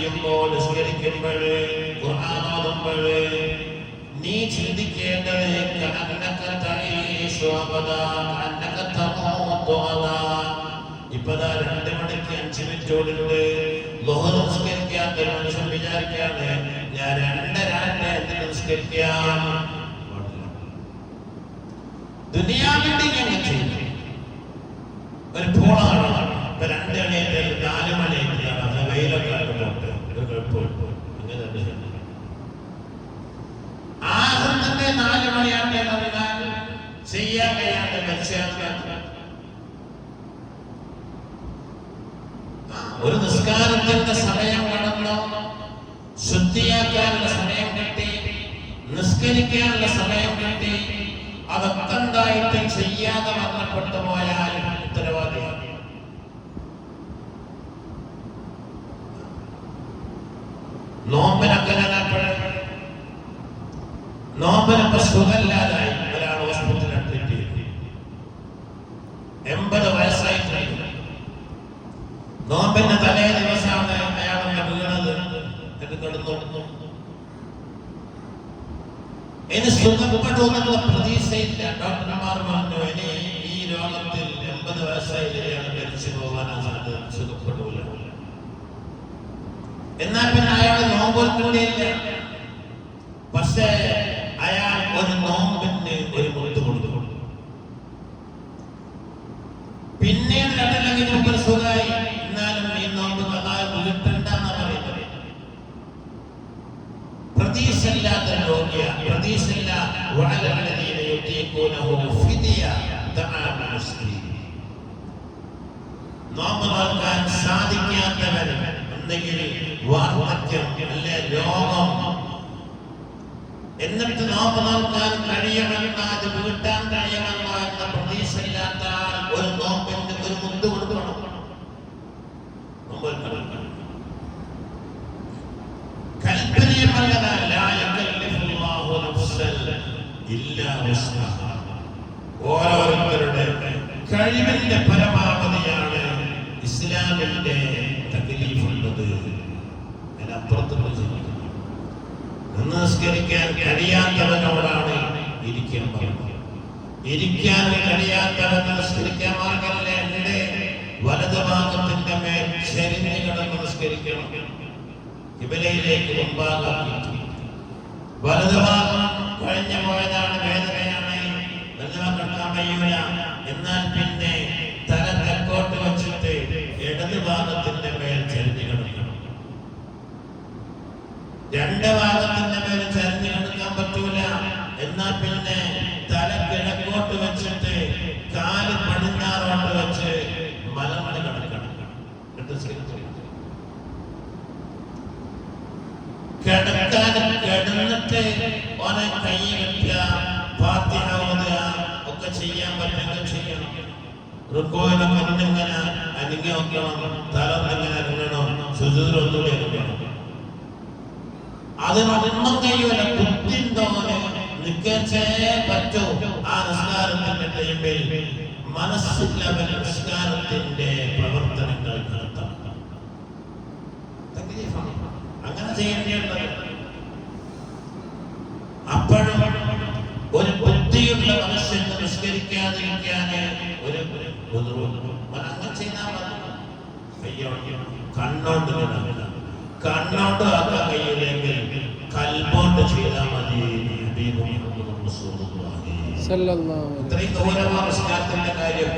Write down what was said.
ചെയ്യുമ്പോൾ, നിസ്കരിക്കുമ്പോൾ, ഖുർആൻ ഓതുമ്പോൾ നീ ചിന്തിക്കേണ്ടത് ഇപ്പതാ 2 മണിക്ക് 5 മിനിറ്റോടുണ്ട് ളുഹർ നിസ്കരിക്കാൻ ഒരു മനുഷ്യൻ വിചാരിക്കാണ് ഞാൻ 2:30 നിസ്കരിക്കാം. ദുനിയാവിന്റെ ഒരു പോളാണ്. ഇപ്പൊ 2 മണിയായിട്ട് 4 മണിയായിട്ട് വെയിലൊക്കെ അങ്ങനെ ആഹ്റത്തിന്റെ 4 മണിയാണ്ട് പറഞ്ഞാൽ ചെയ്യാൻ കഴിയാത്ത മനുഷ്യർക്ക് ഒരു നിസ്കാരത്തിന്റെ സമയം കടന്നു, ശുദ്ധിയാക്കാനുള്ള സമയം കിട്ടി, നിസ്കരിക്കാനുള്ള സമയം കിട്ടി, അതൊക്കെ എന്തായിട്ട് ചെയ്യാതെ മരണപ്പെട്ടു പോയാൽ ഉത്തരവാദിയാണ്. നോമ്പിനൊക്കെ നോമ്പിനൊക്കെ സുഖമില്ലാതായി ഒരാൾ ഹോസ്പിറ്റലിൽ അഡ്മിറ്റ് ചെയ്തു. 80 വയസ്സായിട്ടുണ്ട്. നോമ്പിന്റെ തലേ ദിവസമാണ് അയാളെ വീണത്. കിടന്നു. ഇനി സുഖപ്പെടുമെന്നുള്ള പ്രതീക്ഷയില്ല. ഡോക്ടർമാർ പറഞ്ഞു ഇനി ഈ രോഗത്തിൽ 80 വയസ്സായിയാണ് മരിച്ചു പോകാനാണ് സാധ്യത, സുഖപ്പെടൂല. എന്നാൽ പിന്നെ അയാൾ നോമ്പൊരുക്കില്ല. പക്ഷേ അയാൾ ഒരു നോമ്പിന് ഒരു മുത്ത് കൊടുത്തു. പിന്നീട് 2 മുമ്പ് സുഖമായി. എന്നാലും ഈ നോമ്പ് വീട്ടെന്താണെന്ന് പറയുന്നത്. പ്രതീക്ഷയില്ലാത്ത രോഗിയ, പ്രതീക്ഷയില്ല. നോമ്പ് നോക്കാൻ സാധിക്കാത്തവർ, എന്തെങ്കിൽ വാർദ്ധക്യം അല്ലെ രോഗം, എന്നിട്ട് നോമ്പ് നോക്കാൻ കഴിയുമെന്ന്, അത് വീട്ടാൻ കഴിയുമെന്നോ എന്ന പ്രതീക്ഷയില്ലാത്ത ഒരു നോമ്പിന്റെ ഒരു മുത്ത് കൊടുക്കണം. കൽപ്പനയും ഓരോരുത്തരുടെ കഴിവിന്റെ പരമാവധിയാണ് ഇസ്ലാമിന്റെ തക്ലീഫുള്ളത്. അതിനപ്പുറത്തുള്ള ജീവിതം നിസ്കരിക്കാൻ കഴിയാത്തവനോടാണ് ഇരിക്കാൻ പറയുന്നത്. ഇരിക്കാൻ കഴിയാത്തവൻ നിസ്കരിക്കാൻ മാർഗമല്ല. എന്റെ വലത് ഭാഗത്തിന്റെ മേൽ ചെരിഞ്ഞ് കിടന്ന് നിസ്കരിക്കണം. കിബിലയിലേക്ക് മുമ്പാകാക്കി. വലത് ഭാഗം കഴിഞ്ഞു പോയതാണ്, വേദനയാണ്, വെള്ളമെടുക്കാൻ കഴിയൂല. എന്നാൽ പിന്നെ തല തെക്കോട്ട് വെച്ചിട്ട് ഇടത് ഭാഗത്തിന്റെ മേൽ ചെരിഞ്ഞ് കിടക്കണം. 2 ഭാഗത്തിന്റെ മേൽ ചെരിഞ്ഞ് കിടക്കാൻ പറ്റൂല. എന്നാൽ പിന്നെ തല കിഴക്കോട്ട് വെച്ചിട്ട് കാല് പടിഞ്ഞാറോട്ട് വെച്ച് മലമല കിടക്കണം. കിടന്നിട്ട് ഓനെ കൈ കെട്ടുക, ഫാത്തിഹ ഓതുക ഒക്കെ ചെയ്യാൻ പറ്റുമെങ്കിൽ ചെയ്യണം. റുക്കോയിലൊക്കെ ഇങ്ങനെ അനങ്ങി നോക്കണം, തലന്നിങ്ങനെ അനങ്ങണം, സുജൂദിലൊന്നുകൂടി അനങ്ങണം. അതിനൊന്നും കഴിയൂല. ബുദ്ധിന്തോനെ നിൽക്കേ പറ്റൂ. ആ നിസ്കാരത്തിന്റെ ടൈമിൽ മനസ്സിലവൻ നിസ്കാരത്തിന്റെ പ്രവർത്തനങ്ങൾ നടത്തണം. അങ്ങനെ ചെയ്യേണ്ടത്. അപ്പോഴും ഒരു ബുദ്ധിയുള്ള മനുഷ്യന് നിസ്കരിക്കാതിരിക്കാന് ഒരു അങ്ങനെ ചെയ്താൽ കണ്ണോണ്ട് കണ്ണോണ്ട് ആക്കാൻ കഴിയില്ലെങ്കിൽ കൽബോണ്ട് ചെയ്താൽ മതി. ഇത്രയും ഗൗരവ നിസ്കാരത്തിന്റെ കാര്യം.